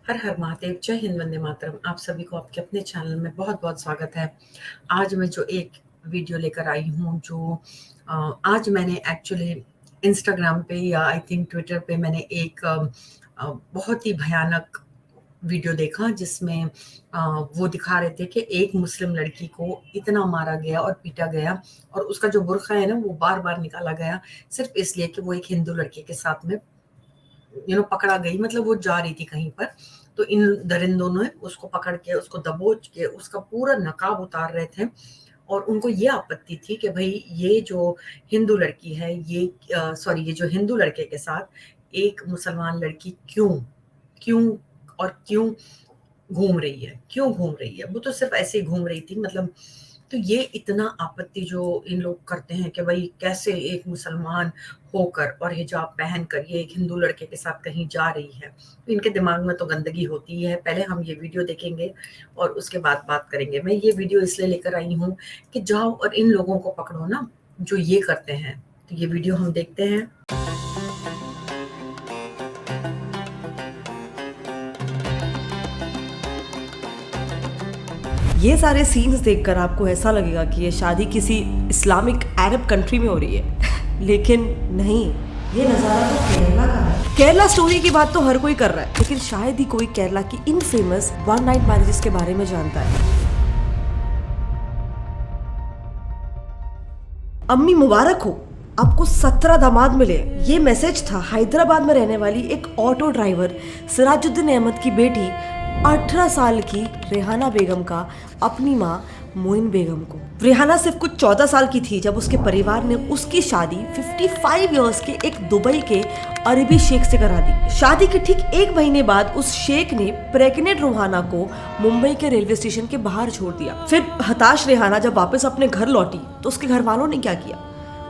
हर हर महादेव, जय हिंद, वंदे मातरम। आप सभी को आपके अपने चैनल में बहुत बहुत स्वागत है। आज मैं जो एक वीडियो लेकर आई हूँ, जो आज मैंने एक्चुअली इंस्टाग्राम पे या आई थिंक ट्विटर पे मैंने एक बहुत ही भयानक वीडियो देखा, जिसमें वो दिखा रहे थे कि एक मुस्लिम लड़की को इतना मारा गया और पीटा गया, और उसका जो बुर्का है ना, वो बार बार निकाला गया सिर्फ इसलिए कि वो एक हिंदू लड़के के साथ में पकड़ा गई। मतलब वो जा रही थी कहीं पर, तो इन दरिंदों ने उसको पकड़ के, उसको दबोच के उसका पूरा नकाब उतार रहे थे। और उनको ये आपत्ति थी कि भाई ये जो हिंदू लड़की है, ये जो हिंदू लड़के के साथ एक मुसलमान लड़की क्यों क्यों और क्यों घूम रही है। वो तो सिर्फ ऐसे ही घूम रही थी, मतलब। तो ये इतना आपत्ति जो इन लोग करते हैं कि भाई कैसे एक मुसलमान होकर और हिजाब पहनकर ये एक हिंदू लड़के के साथ कहीं जा रही है, तो इनके दिमाग में तो गंदगी होती है। पहले हम ये वीडियो देखेंगे और उसके बाद बात करेंगे। मैं ये वीडियो इसलिए लेकर आई हूँ कि जाओ और इन लोगों को पकड़ो ना, जो ये करते हैं। तो ये वीडियो हम देखते हैं। ये सारे सीन्स देखकर आपको ऐसा लगेगा कि ये शादी किसी इस्लामिक अरब कंट्री में हो रही है, लेकिन नहीं, ये नज़ारा तो केरला का है। केरला स्टोरी की बात तो हर कोई कर रहा है, लेकिन शायद ही कोई केरला की इन फेमस वन नाइट मैरिजेस के बारे में जानता है। अम्मी मुबारक हो, आपको 17 दामाद मिले। ये मैसेज था हैदराबाद में रहने वाली एक ऑटो ड्राइवर सिराजुद्दीन अहमद की बेटी 18 साल की रेहाना बेगम का अपनी माँ मोइन बेगम को। रेहाना सिर्फ कुछ 14 साल की थी जब उसके परिवार ने उसकी शादी 55 इयर्स के एक दुबई के अरबी शेख से करा दी। शादी के ठीक एक महीने बाद उस शेख ने प्रेग्नेंट रेहाना को मुंबई के रेलवे स्टेशन के बाहर छोड़ दिया। फिर हताश रेहाना जब वापस अपने घर लौटी तो उसके घर वालों ने क्या किया,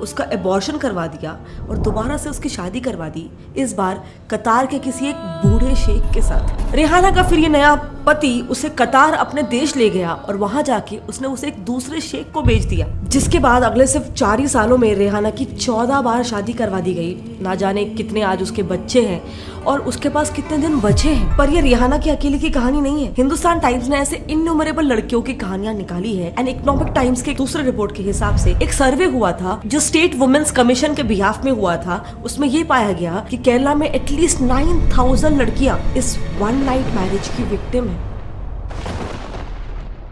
उसका एबॉर्शन करवा दिया और दोबारा से उसकी शादी करवा दी, इस बार कतार के किसी एक बूढ़े शेख के साथ। रेहाना का फिर ये नया पति उसे कतार अपने देश ले गया और वहां जाके उसने उसे एक दूसरे शेख को बेच दिया, जिसके बाद अगले सिर्फ 4 ही सालों में रेहाना की 14 बार शादी करवा दी गई। ना जाने कितने आज उसके बच्चे हैं और उसके पास कितने दिन बचे हैं। पर ये रेहाना की अकेले की कहानी नहीं है। हिंदुस्तान टाइम्स ने ऐसे इन्यूमरेबल लड़कियों की कहानियां निकाली है। एंड इकोनॉमिक टाइम्स के दूसरे रिपोर्ट के हिसाब से एक सर्वे हुआ था जो स्टेट वुमेन्स कमीशन के बिहाफ में हुआ था। उसमें ये पाया गया कि केरला में एटलीस्ट 9000 लड़कियां इस वन नाइट मैरिज की विक्टिम है,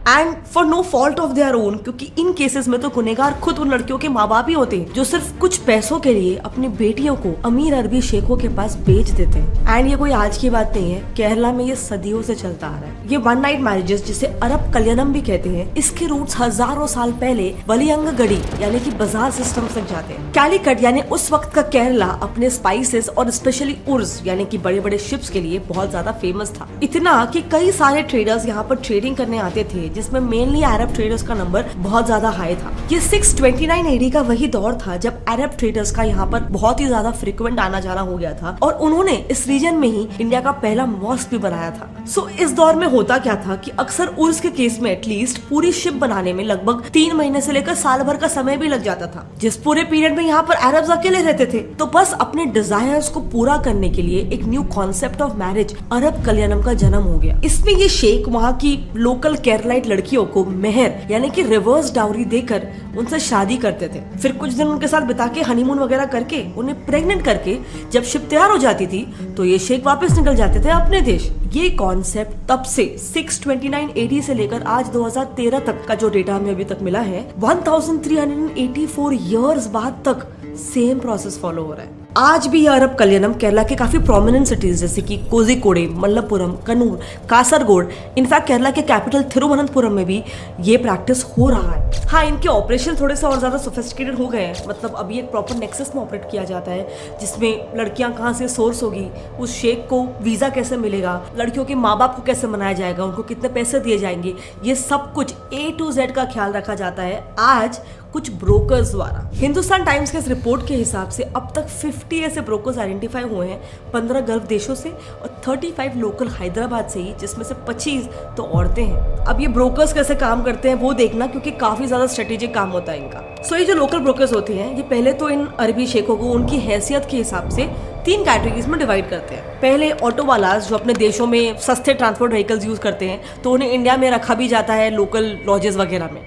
and for no fault of their own, क्योंकि इन केसेस में तो गुनहगार खुद उन लड़कियों के माँ बाप ही होते हैं जो सिर्फ कुछ पैसों के लिए अपनी बेटियों को अमीर अरबी शेखों के पास बेच देते हैं। एंड ये कोई आज की बात नहीं है, केरला में ये सदियों से चलता आ रहा है। ये वन नाइट मैरिजेस, जिसे अरब कल्याणम भी कहते हैं, इसके रूट्स हजारों साल पहले वलियंगगड़ी यानी कि बाजार सिस्टम तक जाते हैं। कैलिकट यानी उस वक्त का केरला अपने स्पाइसेस और स्पेशली उर्स यानी कि बड़े बड़े शिप्स के लिए बहुत ज्यादा फेमस था। इतना कि कई सारे ट्रेडर्स यहाँ पर ट्रेडिंग करने आते थे, जिसमें मेनली अरब ट्रेडर्स का नंबर बहुत ज्यादा हाई था। ये 629 एडी का वही दौर था जब अरब ट्रेडर्स का यहाँ पर बहुत ही ज्यादा फ्रिक्वेंट आना जाना हो गया था, और उन्होंने इस रीजन में ही इंडिया का पहला मॉस्क भी बनाया था। सो इस दौर में होता क्या था कि अक्सर उर्स के केस में एटलीस्ट पूरी शिप बनाने में लगभग 3 महीने से लेकर साल भर का समय भी लग जाता था, जिस पूरे पीरियड में यहाँ पर अरब्स अकेले रहते थे। तो बस अपने डिजायर्स को पूरा करने के लिए एक न्यू कॉन्सेप्ट ऑफ मैरिज अरब कल्याणम का जन्म हो गया। इसमें ये शेख वहाँ की लोकल केरलाइट लड़कियों को मेहर यानी कि रिवर्स डाउरी देकर उनसे शादी करते थे। फिर कुछ दिन उनके साथ बिता के हनीमून वगैरह करके उन्हें प्रेग्नेंट करके जब शिप तैयार हो जाती थी तो ये शेख वापस निकल जाते थे अपने देश। ये कॉन्सेप्ट तब से 629 एडी से लेकर आज 2013 तक का जो डेटा हमें अभी तक मिला है, 1384 इयर्स बाद तक सेम प्रोसेस फॉलो हो रहा है। आज भी यह अरब कल्याणम केरला के काफी प्रोमिनेंट सिटीज जैसे कि कोझिकोडे, मल्लपुरम, कन्नूर, कासरगोड, इनफैक्ट केरला के कैपिटल थिरुवनंतपुरम में भी ये प्रैक्टिस हो रहा है। हाँ, इनके ऑपरेशन थोड़े से और ज्यादा सोफिस्टिकेटेड हो गए हैं। मतलब अभी एक प्रॉपर नेक्सस में ऑपरेट किया जाता है, जिसमें लड़कियां कहाँ से सोर्स होगी, उस शेख को वीजा कैसे मिलेगा, लड़कियों के माँ बाप को कैसे मनाया जाएगा, उनको कितने पैसे दिए जाएंगे, ये सब कुछ A to Z का ख्याल रखा जाता है आज कुछ ब्रोकर्स द्वारा। हिंदुस्तान टाइम्स के इस रिपोर्ट के हिसाब से अब तक 50 ऐसे ब्रोकर्स आइडेंटिफाई हुए हैं, 15 गल्फ देशों से और 35 लोकल हैदराबाद से ही, जिसमें से 25 तो औरतें हैं। अब ये ब्रोकर्स कैसे काम करते हैं वो देखना, क्योंकि काफी ज्यादा स्ट्रेटेजिक काम होता है इनका। सो ये जो लोकल ब्रोकर्स होते हैं, ये पहले तो इन अरबी शेखों को उनकी हैसियत के हिसाब से 3 कैटेगरीज में डिवाइड करते हैं। पहले ऑटो वालास जो अपने देशों में सस्ते ट्रांसपोर्ट व्हीकल्स यूज करते हैं, तो उन्हें इंडिया में रखा भी जाता है लोकल लॉजेस वगैरह में।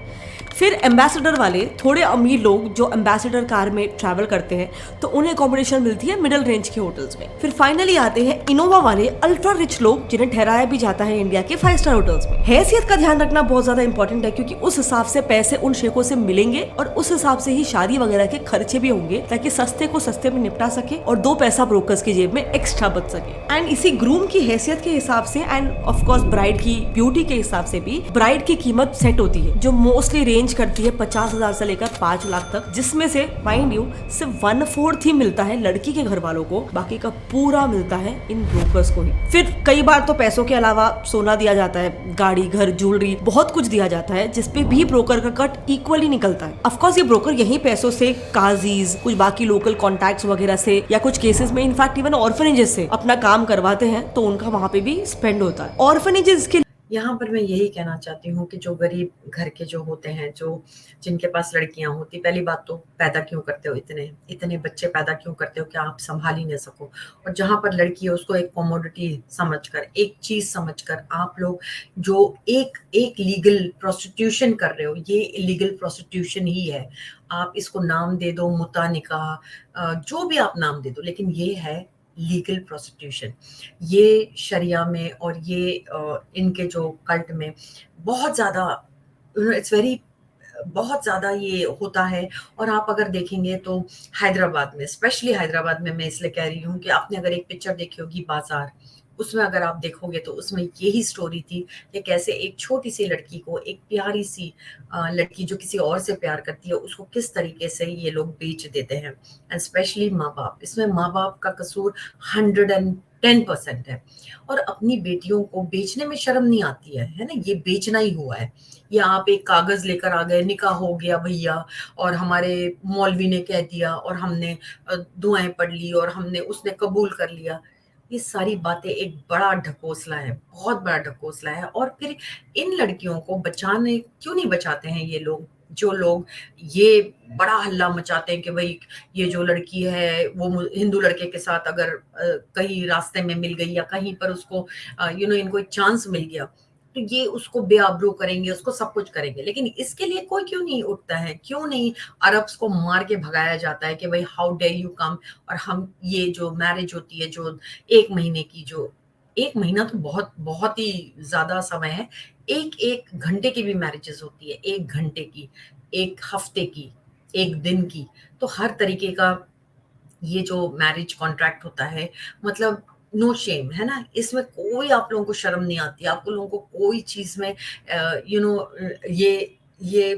फिर एम्बेसडर वाले, थोड़े अमीर लोग जो एम्बेसडर कार में ट्रैवल करते हैं, तो उन्हें अकोमोडेशन मिलती है मिडिल रेंज के होटल्स में। फिर फाइनली आते हैं इनोवा वाले, अल्ट्रा रिच लोग, जिन्हें ठहराया भी जाता है इंडिया के 5 स्टार होटल्स में। हैसियत का ध्यान रखना बहुत ज्यादा इंपॉर्टेंट है, क्योंकि उस हिसाब से पैसे उन शेखों से मिलेंगे और उस हिसाब से ही शादी वगैरह के खर्चे भी होंगे, ताकि सस्ते को सस्ते में निपटा सके और 2 पैसा ब्रोकर्स की जेब में एक्स्ट्रा बच सके। एंड इसी ग्रूम की हैसियत के हिसाब से एंड ऑफ कोर्स ब्राइड की ब्यूटी के हिसाब से भी ब्राइड की कीमत सेट होती है, जो मोस्टली रेंज करती है 50,000 से लेकर 5 लाख तक, जिसमें से माइंड यू सिर्फ 1/4 ही मिलता है लड़की के घर वालों को, बाकी का पूरा मिलता है इन ब्रोकर्स को ही। फिर कई बार तो पैसों के अलावा सोना दिया जाता है, गाड़ी, घर, ज्वेलरी, बहुत कुछ दिया जाता है, जिसपे भी ब्रोकर का कट इक्वली निकलता है। ऑफ कोर्स ये ब्रोकर यही पैसों से काजीज, कुछ बाकी लोकल कॉन्टैक्ट्स वगैरह से, या कुछ केसेस में इनफैक्ट इवन ऑर्फनेजेस से अपना काम करवाते हैं, तो उनका वहां पे भी स्पेंड होता है। ऑर्फनेजेस के यहाँ पर मैं यही कहना चाहती हूँ कि जो गरीब घर के जो होते हैं, जो जिनके पास लड़कियां होती, पहली बात तो पैदा क्यों करते हो, इतने इतने बच्चे पैदा क्यों करते हो कि आप संभाल ही नहीं सको। और जहां पर लड़की है उसको एक कमोडिटी समझकर, एक चीज समझकर आप लोग जो एक लीगल प्रोस्टिट्यूशन कर रहे हो, ये इलीगल प्रोस्टिट्यूशन ही है। आप इसको नाम दे दो, मुता निकाह, जो भी आप नाम दे दो, लेकिन ये है लीगल प्रोस्टिट्यूशन। ये शरिया में और ये इनके जो कल्ट में बहुत ज़्यादा, इट्स वेरी, बहुत ज़्यादा ये होता है। और आप अगर देखेंगे तो हैदराबाद में, स्पेशली हैदराबाद में, मैं इसलिए कह रही हूँ कि आपने अगर एक पिक्चर देखी होगी बाजार, उसमें अगर आप देखोगे तो उसमें यही स्टोरी थी कि कैसे एक छोटी सी लड़की को, एक प्यारी सी लड़की जो किसी और से प्यार करती है, उसको किस तरीके से ये लोग बेच देते हैं। एंड स्पेशली माँ बाप, इसमें माँ बाप का कसूर 110% है। और अपनी बेटियों को बेचने में शर्म नहीं आती है ना, ये बेचना ही हुआ है। या आप एक कागज लेकर आ गए, निकाह हो गया भैया, और हमारे मौलवी ने कह दिया और हमने दुआएं पढ़ ली और हमने उसने कबूल कर लिया। ये सारी बातें एक बड़ा ढकोसला है, बहुत बड़ा ढकोसला है। और फिर इन लड़कियों को बचाने क्यों नहीं बचाते हैं ये लोग, जो लोग ये बड़ा हल्ला मचाते हैं कि भाई ये जो लड़की है वो हिंदू लड़के के साथ अगर कहीं रास्ते में मिल गई या कहीं पर उसको इनको एक चांस मिल गया, तो ये उसको बेआबरू करेंगे, उसको सब कुछ करेंगे। लेकिन इसके लिए कोई क्यों नहीं उठता है, क्यों नहीं अरब्स को मार के भगाया जाता है कि भाई हाउ डे यू कम। और हम ये जो मैरिज होती है, जो 1 महीने की, जो 1 महीना तो बहुत बहुत ही ज्यादा समय है, 1 घंटे की भी मैरिजेस होती है, 1 घंटे की, 1 हफ्ते की, 1 दिन की, तो हर तरीके का ये जो मैरिज कॉन्ट्रैक्ट होता है, मतलब नो शेम है ना, इसमें कोई आप लोगों को शर्म नहीं आती, आप लोगों को कोई चीज में ये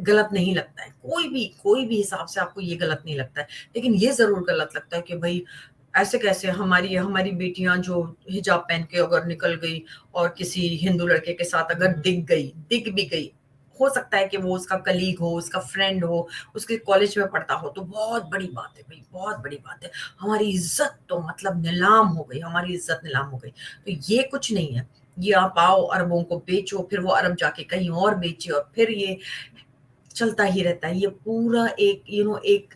गलत नहीं लगता है, कोई भी हिसाब से आपको ये गलत नहीं लगता है। लेकिन ये जरूर गलत लगता है कि भाई ऐसे कैसे हमारी बेटियां जो हिजाब पहन के अगर निकल गई और किसी हिंदू लड़के के साथ अगर दिख भी गई, हो सकता है कि वो उसका कलीग हो, उसका फ्रेंड हो, उसके कॉलेज में पढ़ता हो, तो बहुत बड़ी बात है भाई, बहुत बड़ी बात है। हमारी इज्जत तो मतलब नीलाम हो गई, हमारी इज्जत नीलाम हो गई। तो ये कुछ नहीं है, ये आप आओ अरबों को बेचो, फिर वो अरब जाके कहीं और बेचे, और फिर ये चलता ही रहता है। ये पूरा एक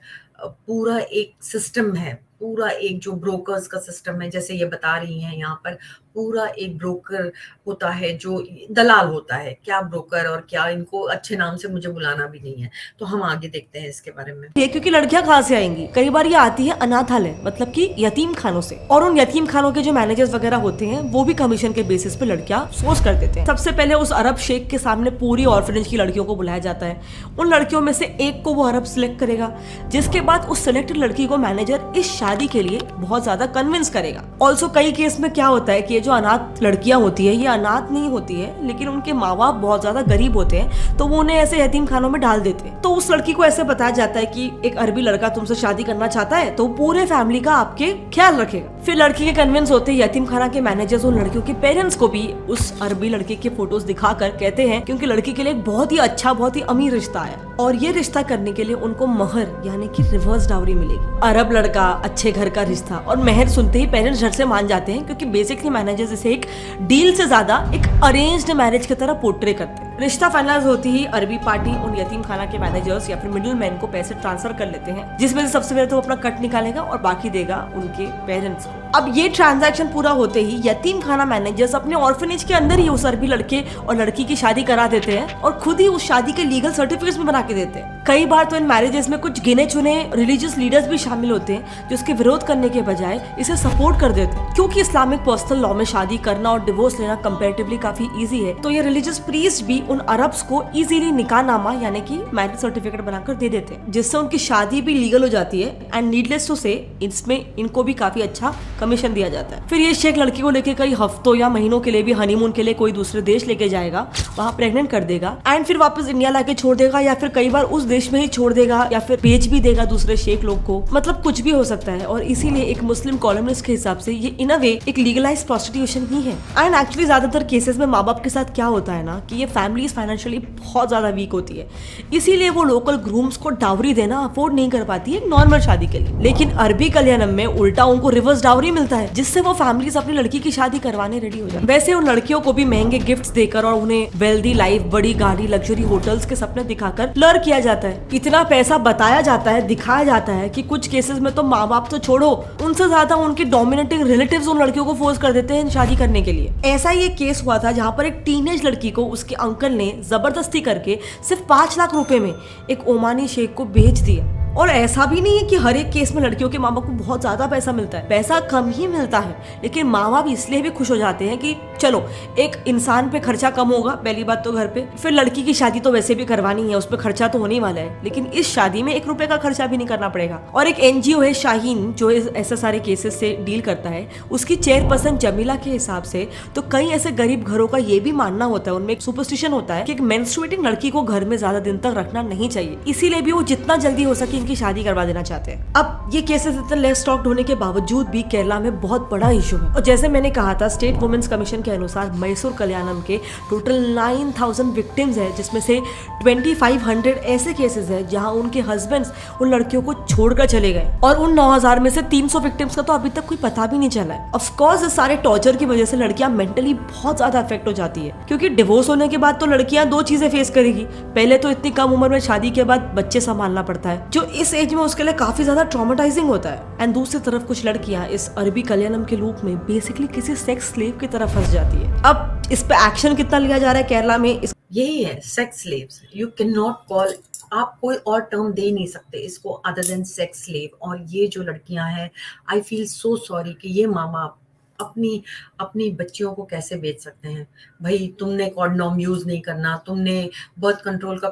पूरा एक सिस्टम है, पूरा एक जो ब्रोकर्स का सिस्टम है, जैसे ये बता रही हैं यहाँ पर, पूरा एक ब्रोकर होता है, जो दलाल होता है। क्या ब्रोकर और क्या, इनको अच्छे नाम से मुझे बुलाना भी नहीं है। तो हम आगे देखते हैं इसके बारे में। ये क्योंकि लड़कियां कहाँ से आएंगी, कई बार ये आती है अनाथालय, मतलब कि यतीम खानों से, और उन यतीम खानों के जो मैनेजर्स वगैरह होते हैं वो भी कमीशन के बेसिस पे लड़कियां सोर्स कर देते हैं। सबसे पहले उस अरब शेख के सामने पूरी ऑर्फनेज की लड़कियों को बुलाया जाता है, उन लड़कियों में से एक को वो अरब सिलेक्ट करेगा, जिसके बाद उस सिलेक्टेड लड़की को मैनेजर इस शादी के लिए बहुत ज्यादा कन्विंस करेगा। ऑल्सो कई केस में क्या होता है कि जो अनाथ लड़कियां होती है, ये अनाथ नहीं होती है, लेकिन उनके माँ बाप बहुत ज्यादा गरीब होते हैं, तो वो उन्हें ऐसे यतीम खानों में डाल देते हैं। तो उस लड़की को ऐसे बताया जाता है कि एक अरबी लड़का तुमसे शादी करना चाहता है, तो पूरे फैमिली का आपके ख्याल रखेगा। फिर लड़की के कन्विंस होते हैं यतीम खाना के मैनेजर्स उन लड़कियों के पेरेंट्स को भी उस अरबी लड़के के फोटोज दिखाकर कहते हैं, क्योंकि लड़की के लिए एक बहुत ही अच्छा, बहुत ही अमीर रिश्ता है, और ये रिश्ता करने के लिए उनको महर यानी कि रिवर्स डाउरी मिलेगी। अरब लड़का, अच्छे घर का रिश्ता, और महर सुनते ही पेरेंट्स झट से मान जाते हैं, क्योंकि बेसिकली मैनेजर्स इसे एक डील से ज्यादा एक अरेंज्ड मैरिज की तरह पोर्ट्रे करते हैं। रिश्ता फाइनलाइज होती ही अरबी पार्टी उन यतीम खाना के मैनेजर्स या फिर मिडिल मैन को पैसे ट्रांसफर कर लेते हैं, जिसमें से सबसे पहले तो अपना कट निकालेगा और बाकी देगा उनके पेरेंट्स को। अब ये ट्रांजैक्शन पूरा होते ही यतीम खाना मैनेजर्स अपने ऑर्फनेज के अंदर ही उस अरबी लड़के और लड़की की शादी करा देते हैं और खुद ही उस शादी के लीगल सर्टिफिकेट्स भी बना के देते हैं। कई बार तो इन मैरिजेस में कुछ गिने चुने रिलीजियस लीडर्स भी शामिल होते हैं जो इसके विरोध करने के बजाय इसे सपोर्ट कर देते हैं, क्योंकि इस्लामिक पर्सनल लॉ में शादी करना और डिवोर्स लेना कंपैरेटिवली काफी इजी है। तो ये रिलीजियस प्रीस्ट भी उन अरब्स को इजीली निकाहनामा यानी कि मैरिज सर्टिफिकेट बनाकर दे देते हैं, जिससे उनकी शादी भी लीगल हो जाती है। एंड नीडलेस टू से इसमें इनको भी काफी अच्छा कमीशन दिया जाता है। फिर ये शेख लड़की को लेके कई हफ्तों या महीनों के लिए भी हनीमून के लिए कोई दूसरे देश लेके जाएगा, वहाँ प्रेग्नेंट कर देगा एंड फिर वापस इंडिया लाके छोड़ देगा, या फिर कई बार उस देश में ही छोड़ देगा, या फिर बेच भी देगा दूसरे शेख लोग को। मतलब कुछ भी हो सकता है। और इसीलिए एक मुस्लिम कॉलमनिस्ट के हिसाब से ये इन अ वे एक लीगलाइज प्रोस्टिट्यूशन ही है। एंड एक्चुअली ज्यादातर केसेस में माँ बाप के साथ क्या होता है ना कि ये फैमिलीज फाइनेंशियली बहुत ज्यादा वीक होती है, इसीलिए वो लोकल ग्रूम्स को डावरी देना अफोर्ड नहीं कर पाती है नॉर्मल शादी के लिए। लेकिन अरबी कल्याणम में उल्टा उनको रिवर्स डावरी मिलता है, जिससे वो फैमिलीज अपनी लड़की की शादी करवाने रेडी हो जाए। वैसे उन लड़कियों को भी महंगे गिफ्ट्स देकर और उन्हें वेल्दी लाइफ, बड़ी गाड़ी, लग्जरी होटल्स के सपने दिखाकर लर किया जाता है। इतना पैसा बताया जाता है, दिखाया जाता है कि कुछ केसेस में तो माँ बाप तो छोड़ो, उनसे ज्यादा उनके डोमिनेटिंग रिलेटिव्स उन लड़कियों को फोर्स कर देते हैं शादी करने के लिए। ऐसा ही एक केस हुआ था जहाँ पर एक टीनेज लड़की को उसके अंकल ने जबरदस्ती करके सिर्फ 5 लाख रुपए में एक ओमानी शेख को बेच दिया। और ऐसा भी नहीं है कि हर एक केस में लड़कियों के माँ बाप को बहुत ज्यादा पैसा मिलता है, पैसा कम ही मिलता है, लेकिन माँ बाप इसलिए भी खुश हो जाते हैं कि चलो एक इंसान पे खर्चा कम होगा, पहली बात तो घर पे, फिर लड़की की शादी तो वैसे भी करवानी है, उस पर खर्चा तो होने वाला है, लेकिन इस शादी में 1 रुपए का खर्चा भी नहीं करना पड़ेगा। और एक एनजीओ है शाहीन जो ऐसे सारे केसेस से डील करता है, उसकी चेयरपर्सन जमीला के हिसाब से तो कई ऐसे गरीब घरों का ये भी मानना होता है, उनमें एक सुपरस्टिशन होता है कि एक मेंस्ट्रुएटिंग लड़की को घर में ज्यादा दिन तक रखना नहीं चाहिए, इसीलिए भी वो जितना जल्दी हो सके की शादी करवा देना चाहते हैं। अब ये केसेस इतने लेस टॉक्ड होने के बावजूद भी केरला में बहुत बड़ा इशू है। और जैसे मैंने कहा था, स्टेट वुमेन्स कमीशन के अनुसार मैसूर कल्याणम के टोटल 9000 विक्टिम्स है, जिसमें से 2500 ऐसे केसेस है जहां उनके हस्बैंड्स उन लड़कियों को छोड़कर चले गए, और उन 9000 में से 300 विक्टिम्स का तो अभी तक कोई पता भी नहीं चला है। ऑफ कोर्स इस सारे टॉर्चर की वजह से लड़कियां मेंटली बहुत ज्यादा अफेक्ट हो जाती है, क्योंकि डिवोर्स होने के बाद तो लड़कियां 2 चीजें फेस करेगी। पहले तो इतनी कम उम्र में शादी के बाद बच्चे संभालना पड़ता है, जो इस एज में उसके लिए काफी ज्यादा ट्रॉमेटाइजिंग होता है। एंड दूसरी तरफ कुछ लड़कियां इस अरबी कल्याणम के लूप में बेसिकली किसी सेक्स स्लेव की तरह फंस जाती है। अब इस पे एक्शन कितना लिया जा रहा है केरला में, यही है sex slaves. You can not call, आप कोई और टर्म दे नहीं सकते इसको अदर देन सेक्स स्लेव। और ये जो लड़कियां हैं, आई फील सो सॉरी कि ये माँ बाप अपनी बच्चियों को कैसे बेच सकते हैं। भाई तुमने कॉन्डोम यूज नहीं करना, तुमने बर्थ कंट्रोल का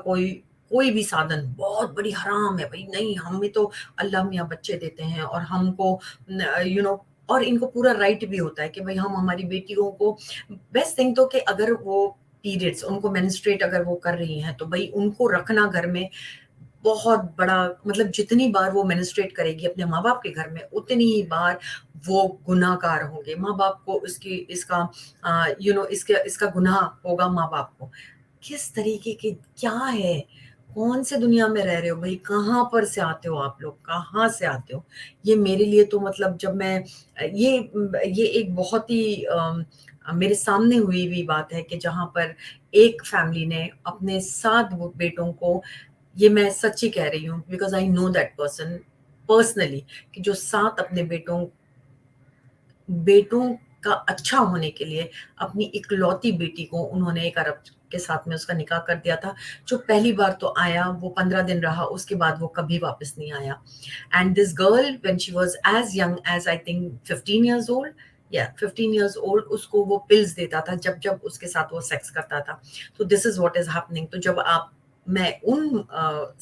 कोई भी साधन, बहुत बड़ी हराम है भाई। नहीं, हमें तो अल्लाह मियाँ बच्चे देते हैं और हमको और इनको पूरा राइट भी होता है कि भाई हम हमारी बेटियों को, बेस्ट थिंग तो कि अगर वो पीरियड्स उनको मेंस्ट्रुएट अगर वो कर रही हैं तो भाई उनको रखना घर में बहुत बड़ा, मतलब जितनी बार वो मेंस्ट्रुएट करेगी अपने माँ बाप के घर में, उतनी ही बार वो गुनाहगार होंगे। माँ बाप को इसका गुनाह होगा माँ बाप को। किस तरीके के क्या है, कौन से दुनिया में रह रहे हो भाई, कहाँ पर से आते हो आप लोग, कहाँ से आते हो। ये मेरे लिए तो मतलब जब मैं ये एक बहुत ही मेरे सामने हुई हुई बात है कि जहाँ पर एक फैमिली ने अपने 7 बेटों को, ये मैं सच्ची कह रही हूँ because I know that person personally, कि जो 7 अपने बेटों का अच्छा होने के लिए अपनी इकलौती बेटी को उन्होंने एक अरब के साथ में उसका निकाह कर दिया था। जो पहली बार तो आया वो 15 दिन रहा, उसके बाद वो कभी वापस नहीं आया। And this girl when she was as young as I think 15 years old, 15 years old, उसको वो पिल्स देता था जब उसके साथ वो सेक्स करता था। तो this is what is happening. तो जब मैं उन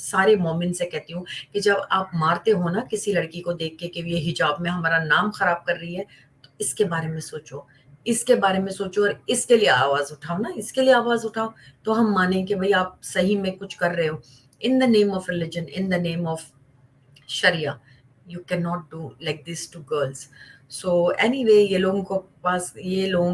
सारे मोमेंट से कहती हूँ कि जब आप मारते हो ना किसी लड़की को देख के कि ये हिजाब में हमारा नाम खराब कर रही है, तो इसके बारे में सोचो, इसके बारे में सोचो और इसके लिए आवाज उठाओ ना, इसके लिए आवाज उठाओ तो हम माने कि भाई आप सही में कुछ कर रहे हो। In the name of religion, in the name of sharia, you can not do like this to girls. So anyway, ये लोगों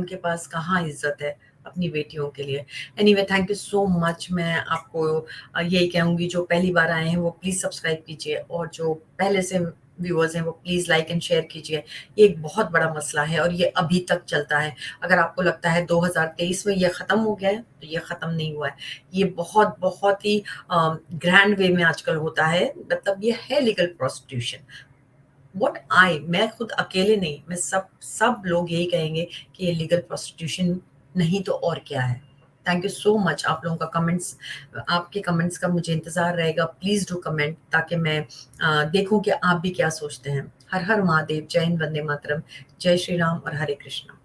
के पास कहाँ इज्जत है अपनी बेटियों के लिए। Anyway, thank you so much. मैं आपको यही कहूँगी, जो पहली बार आए हैं वो प्लीज सब्सक्राइब कीजिए, और जो पहले से व्यूअर्स हैं वो प्लीज लाइक एंड शेयर कीजिए। ये एक बहुत बड़ा मसला है और ये अभी तक चलता है। अगर आपको लगता है 2023 में ये खत्म हो गया है तो ये खत्म नहीं हुआ है। ये बहुत बहुत ही ग्रैंड वे में आजकल होता है। मतलब ये है लीगल प्रोस्टिट्यूशन। व्हाट आई, मैं खुद अकेले नहीं, मैं सब लोग यही कहेंगे कि ये लीगल प्रोस्टिट्यूशन नहीं तो और क्या है। Thank you so much. आप लोगों का कमेंट्स, आपके कमेंट्स का मुझे इंतजार रहेगा। प्लीज डू कमेंट ताकि मैं देखूं कि आप भी क्या सोचते हैं। हर हर महादेव, जय हिंद, वंदे मातरम, जय श्री राम और हरे कृष्णा।